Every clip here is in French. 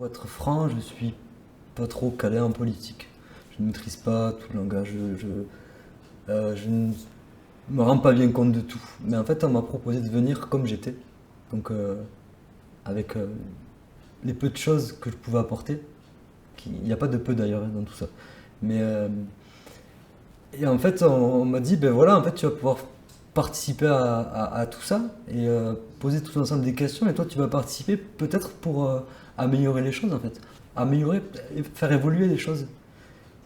Pour être franc, je suis pas trop calé en politique. Je ne maîtrise pas tout le langage, je ne me rends pas bien compte de tout. Mais en fait, on m'a proposé de venir comme j'étais, donc avec les peu de choses que je pouvais apporter. Il n'y a pas de peu d'ailleurs dans tout ça. Mais et en fait, on m'a dit, ben voilà, en fait, tu vas pouvoir participer à tout ça et poser tout ensemble des questions. Et toi, tu vas participer peut-être pour améliorer les choses, en fait. Améliorer, et faire évoluer les choses.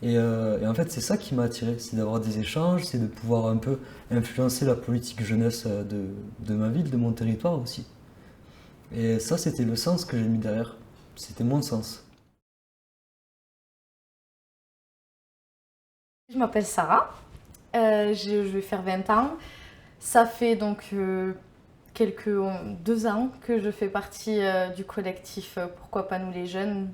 Et en fait, c'est ça qui m'a attiré, c'est d'avoir des échanges, c'est de pouvoir un peu influencer la politique jeunesse de ma ville, de mon territoire aussi. Et ça, c'était le sens que j'ai mis derrière. C'était mon sens. Je m'appelle Sarah, je vais faire 20 ans. Ça fait donc quelques 2 ans que je fais partie du collectif Pourquoi pas nous les jeunes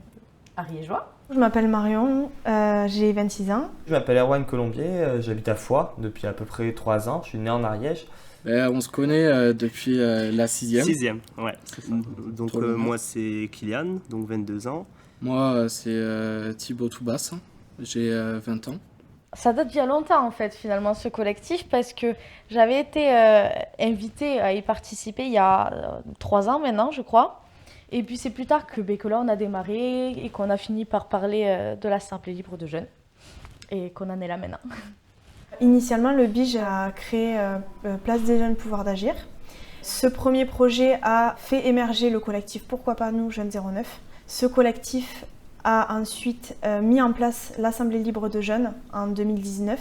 ariégeois. Je m'appelle Marion, j'ai 26 ans. Je m'appelle Erwan Colombier, j'habite à Foix depuis à peu près 3 ans. Je suis né en Ariège. On se connaît depuis la 6e. Sixième, ouais, c'est ça. Donc moi c'est Kylian, donc 22 ans. Moi, c'est Thibaut Toubas, j'ai 20 ans. Ça date d'il y a longtemps en fait finalement ce collectif parce que j'avais été invitée à y participer il y a 3 ans maintenant je crois. Et puis c'est plus tard que là on a démarré et qu'on a fini par parler de l'Assemblée libre de jeunes et qu'on en est là maintenant. Initialement, le BIJ a créé Place des jeunes pouvoir d'agir. Ce premier projet a fait émerger le collectif Pourquoi pas nous, Jeunes 09. Ce collectif a ensuite mis en place l'Assemblée libre de jeunes en 2019.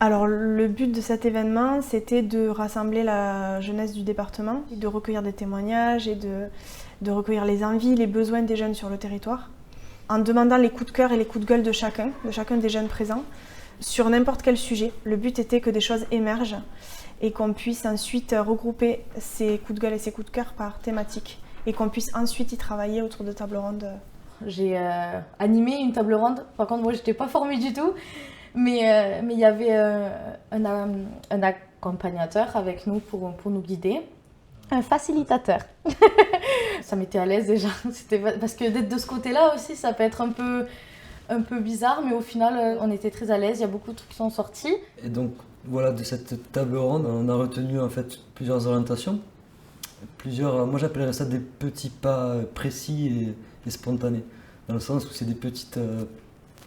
Alors le but de cet événement, c'était de rassembler la jeunesse du département, de recueillir des témoignages et de recueillir les envies, les besoins des jeunes sur le territoire, en demandant les coups de cœur et les coups de gueule de chacun des jeunes présents, sur n'importe quel sujet. Le but était que des choses émergent et qu'on puisse ensuite regrouper ces coups de gueule et ces coups de cœur par thématique et qu'on puisse ensuite y travailler autour de tables rondes. J'ai animé une table ronde, par contre moi j'étais pas formée du tout, mais il y avait un accompagnateur avec nous pour nous guider, un facilitateur. Ça mettait à l'aise déjà, parce que d'être de ce côté-là aussi ça peut être un peu bizarre, mais au final on était très à l'aise, il y a beaucoup de trucs qui sont sortis. Et donc voilà, de cette table ronde, on a retenu en fait plusieurs orientations. Moi j'appellerais ça des petits pas précis et spontanés. Dans le sens où c'est des petites.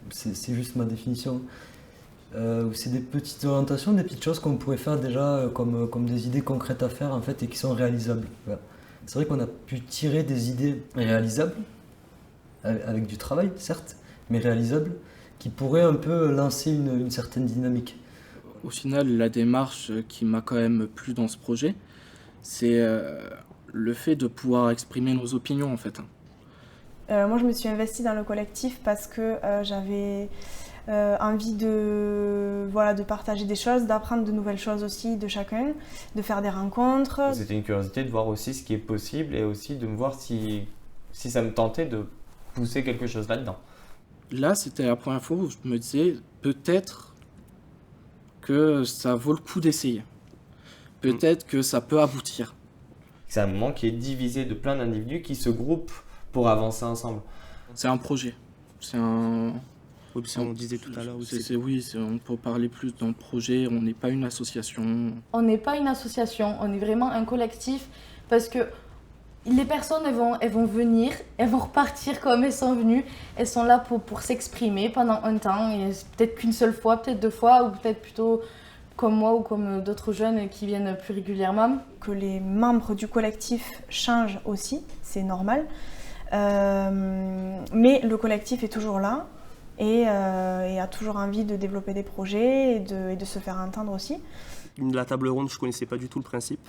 C'est juste ma définition. Où c'est des petites orientations, des petites choses qu'on pourrait faire déjà comme des idées concrètes à faire en fait et qui sont réalisables. Voilà. C'est vrai qu'on a pu tirer des idées réalisables, avec du travail certes, mais réalisables, qui pourraient un peu lancer une certaine dynamique. Au final, la démarche qui m'a quand même plu dans ce projet, c'est le fait de pouvoir exprimer nos opinions en fait. Moi, je me suis investie dans le collectif parce que j'avais envie de partager des choses, d'apprendre de nouvelles choses aussi de chacun, de faire des rencontres. C'était une curiosité de voir aussi ce qui est possible et aussi de me voir si ça me tentait de pousser quelque chose là-dedans. Là, c'était la première fois où je me disais peut-être que ça vaut le coup d'essayer. Peut-être que ça peut aboutir. C'est un moment qui est divisé de plein d'individus qui se groupent pour avancer ensemble. C'est un projet. C'est un... Oui, puis on disait tout à l'heure aussi. On peut parler plus d'un projet, on n'est pas une association. On n'est pas une association, on est vraiment un collectif parce que les personnes elles vont venir, elles vont repartir comme elles sont venues, elles sont là pour s'exprimer pendant un temps, et peut-être qu'une seule fois, peut-être 2 fois, ou peut-être plutôt comme moi ou comme d'autres jeunes qui viennent plus régulièrement. Que les membres du collectif changent aussi, c'est normal, mais le collectif est toujours là et a toujours envie de développer des projets et de se faire entendre aussi. La table ronde, je connaissais pas du tout le principe.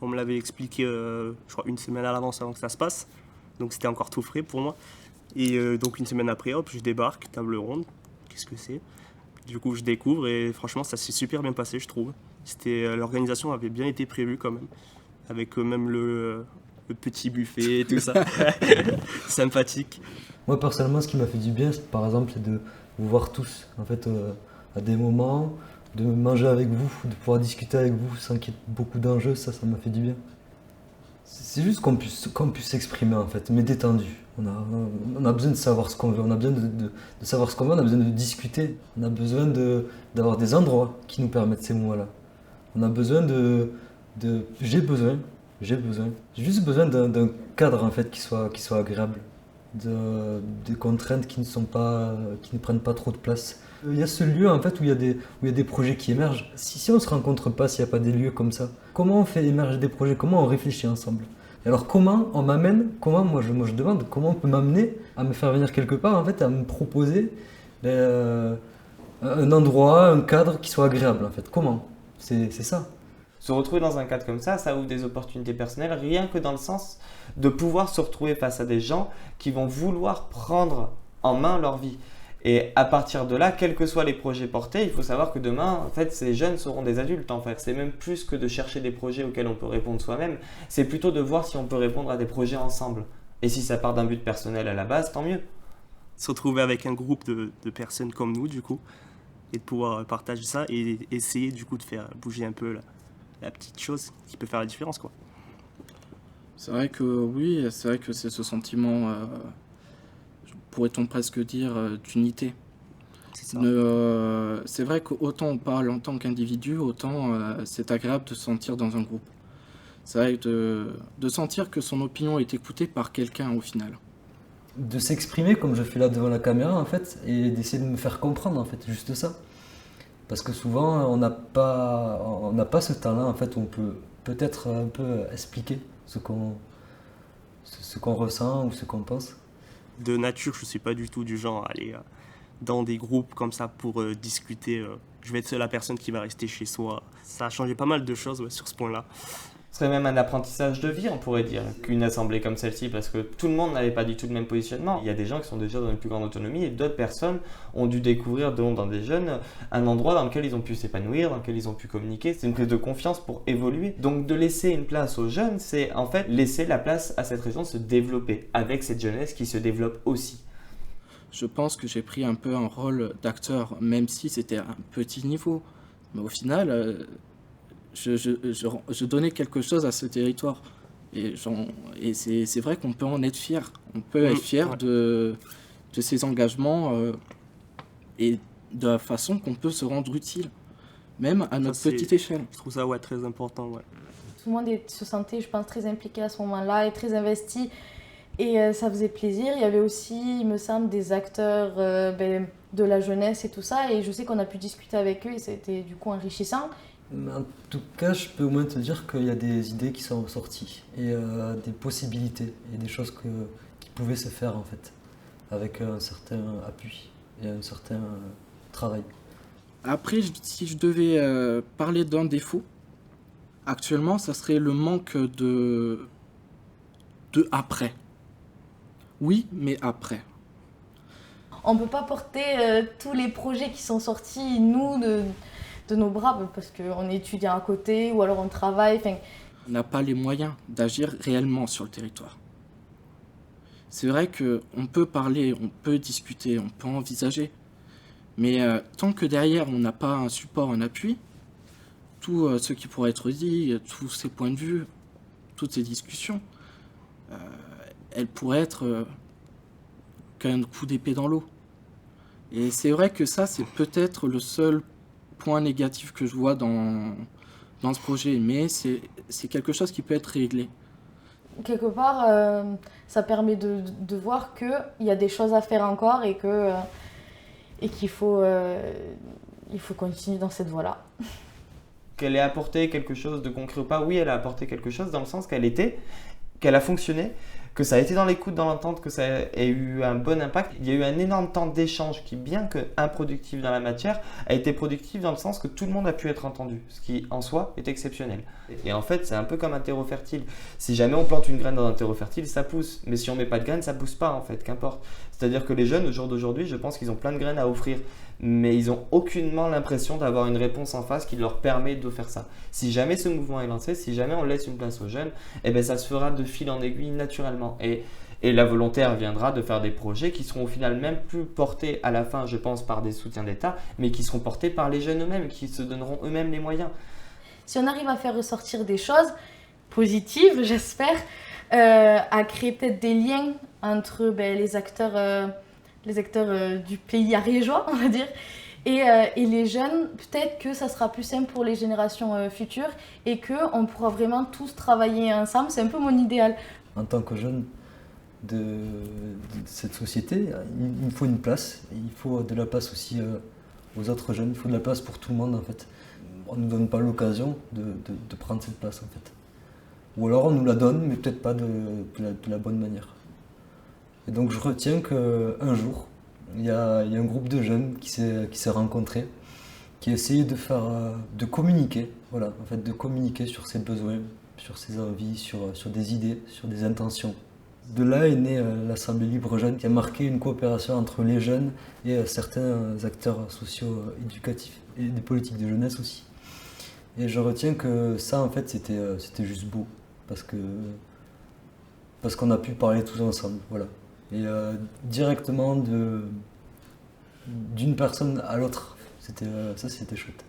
On me l'avait expliqué, je crois, une semaine à l'avance avant que ça se passe. Donc c'était encore tout frais pour moi. Et donc une semaine après, hop, je débarque, table ronde. Qu'est-ce que c'est ? Du coup, je découvre et franchement, ça s'est super bien passé, je trouve. L'organisation avait bien été prévue quand même. Avec même le petit buffet et tout ça. Sympathique. Moi personnellement, ce qui m'a fait du bien, par exemple, c'est de vous voir tous en fait à des moments, de manger avec vous, de pouvoir discuter avec vous sans qu'il y ait beaucoup d'enjeux. Ça m'a fait du bien. C'est juste qu'on puisse s'exprimer en fait, mais détendu. On a besoin de savoir ce qu'on veut, on a besoin de savoir ce qu'on veut, on a besoin de discuter, on a besoin d'avoir des endroits qui nous permettent ces moments-là. On a besoin j'ai juste besoin d'un cadre en fait qui soit agréable, des contraintes qui ne prennent pas trop de place. Il y a ce lieu en fait où il y a des projets qui émergent. Si on se rencontre pas, s'il n'y a pas des lieux comme ça, comment on fait émerger des projets, comment on réfléchit ensemble? Et alors comment on m'amène, moi je demande, comment on peut m'amener à me faire venir quelque part en fait, à me proposer un endroit, un cadre qui soit agréable en fait. Comment? C'est ça. Se retrouver dans un cadre comme ça ouvre des opportunités personnelles, rien que dans le sens de pouvoir se retrouver face à des gens qui vont vouloir prendre en main leur vie. Et à partir de là, quels que soient les projets portés, il faut savoir que demain, en fait, ces jeunes seront des adultes. En fait, c'est même plus que de chercher des projets auxquels on peut répondre soi-même, c'est plutôt de voir si on peut répondre à des projets ensemble. Et si ça part d'un but personnel à la base, tant mieux. Se retrouver avec un groupe de personnes comme nous, du coup, et de pouvoir partager ça et essayer, du coup, de faire bouger un peu la petite chose qui peut faire la différence, quoi. C'est vrai que oui, c'est vrai que c'est ce sentiment, pourrait-on presque dire, d'unité. C'est ça. C'est vrai qu'autant on parle en tant qu'individu, autant c'est agréable de se sentir dans un groupe. C'est vrai de sentir que son opinion est écoutée par quelqu'un au final. De s'exprimer comme je fais là devant la caméra en fait, et d'essayer de me faire comprendre en fait, juste ça. Parce que souvent on n'a pas ce temps-là en fait, où on peut peut-être un peu expliquer ce qu'on ressent ou ce qu'on pense. De nature, je ne suis pas du tout du genre à aller dans des groupes comme ça pour discuter. Je vais être la personne qui va rester chez soi. Ça a changé pas mal de choses sur ce point-là. Ce serait même un apprentissage de vie, on pourrait dire, qu'une assemblée comme celle-ci, parce que tout le monde n'avait pas du tout le même positionnement. Il y a des gens qui sont déjà dans une plus grande autonomie et d'autres personnes ont dû découvrir dans des jeunes un endroit dans lequel ils ont pu s'épanouir, dans lequel ils ont pu communiquer. C'est une prise de confiance pour évoluer. Donc de laisser une place aux jeunes, c'est en fait laisser la place à cette région de se développer, avec cette jeunesse qui se développe aussi. Je pense que j'ai pris un peu un rôle d'acteur, même si c'était un petit niveau. Mais au final, je donnais quelque chose à ce territoire. Et c'est vrai qu'on peut en être fier. On peut être fier de ces engagements et de la façon qu'on peut se rendre utile, même à notre petite échelle. Je trouve ça très important. Ouais. Tout le monde se sentait, je pense, très impliqué à ce moment-là et très investi. Et ça faisait plaisir. Il y avait aussi, il me semble, des acteurs de la jeunesse et tout ça. Et je sais qu'on a pu discuter avec eux et c'était du coup enrichissant. En tout cas, je peux au moins te dire qu'il y a des idées qui sont ressorties et des possibilités et des choses qui pouvaient se faire en fait, avec un certain appui et un certain travail. Après, si je devais parler d'un défaut, actuellement, ça serait le manque de après. Oui, mais après. On ne peut pas porter tous les projets qui sont sortis, nous, de nos bras, parce qu'on est étudiant à côté ou alors on travaille. On n'a pas les moyens d'agir réellement sur le territoire. C'est vrai qu'on peut parler, on peut discuter, on peut envisager, mais tant que derrière on n'a pas un support, un appui, tout ce qui pourrait être dit, tous ces points de vue, toutes ces discussions, elles pourraient être qu'un coup d'épée dans l'eau. Et c'est vrai que ça, c'est peut-être le seul point négatif que je vois dans ce projet, mais c'est quelque chose qui peut être réglé. Quelque part, ça permet de voir qu'il y a des choses à faire encore et qu'il faut continuer dans cette voie-là. Qu'elle ait apporté quelque chose de concret ou pas, oui, elle a apporté quelque chose dans le sens qu'elle a fonctionné, que ça a été dans l'écoute, dans l'entente, que ça ait eu un bon impact. Il y a eu un énorme temps d'échange qui, bien que improductif dans la matière, a été productif dans le sens que tout le monde a pu être entendu, ce qui en soi est exceptionnel. Et en fait, c'est un peu comme un terreau fertile. Si jamais on plante une graine dans un terreau fertile, ça pousse. Mais si on met pas de graine, ça pousse pas en fait, qu'importe. C'est-à-dire que les jeunes, au jour d'aujourd'hui, je pense qu'ils ont plein de graines à offrir, mais ils n'ont aucunement l'impression d'avoir une réponse en face qui leur permet de faire ça. Si jamais ce mouvement est lancé, si jamais on laisse une place aux jeunes, eh ben ça se fera de fil en aiguille naturellement. Et la volonté reviendra de faire des projets qui seront au final même plus portés à la fin, je pense, par des soutiens d'État, mais qui seront portés par les jeunes eux-mêmes, qui se donneront eux-mêmes les moyens. Si on arrive à faire ressortir des choses positives, j'espère, à créer peut-être des liens entre les acteurs du pays ariégeois, on va dire, et les jeunes. Peut-être que ça sera plus simple pour les générations futures et qu'on pourra vraiment tous travailler ensemble. C'est un peu mon idéal. En tant que jeune de cette société, il me faut une place. Et il faut de la place aussi aux autres jeunes. Il faut de la place pour tout le monde en fait. On ne nous donne pas l'occasion de prendre cette place en fait. Ou alors on nous la donne, mais peut-être pas de la bonne manière. Et donc je retiens qu'un jour, il y a un groupe de jeunes qui s'est rencontré, qui a essayé de communiquer, voilà, en fait, de communiquer sur ses besoins, sur ses envies, sur des idées, sur des intentions. De là est née l'Assemblée Libre Jeune, qui a marqué une coopération entre les jeunes et certains acteurs socio-éducatifs et des politiques de jeunesse aussi. Et je retiens que ça, en fait, c'était juste beau, parce qu'on a pu parler tous ensemble, voilà. Et directement d'une personne à l'autre, c'était chouette.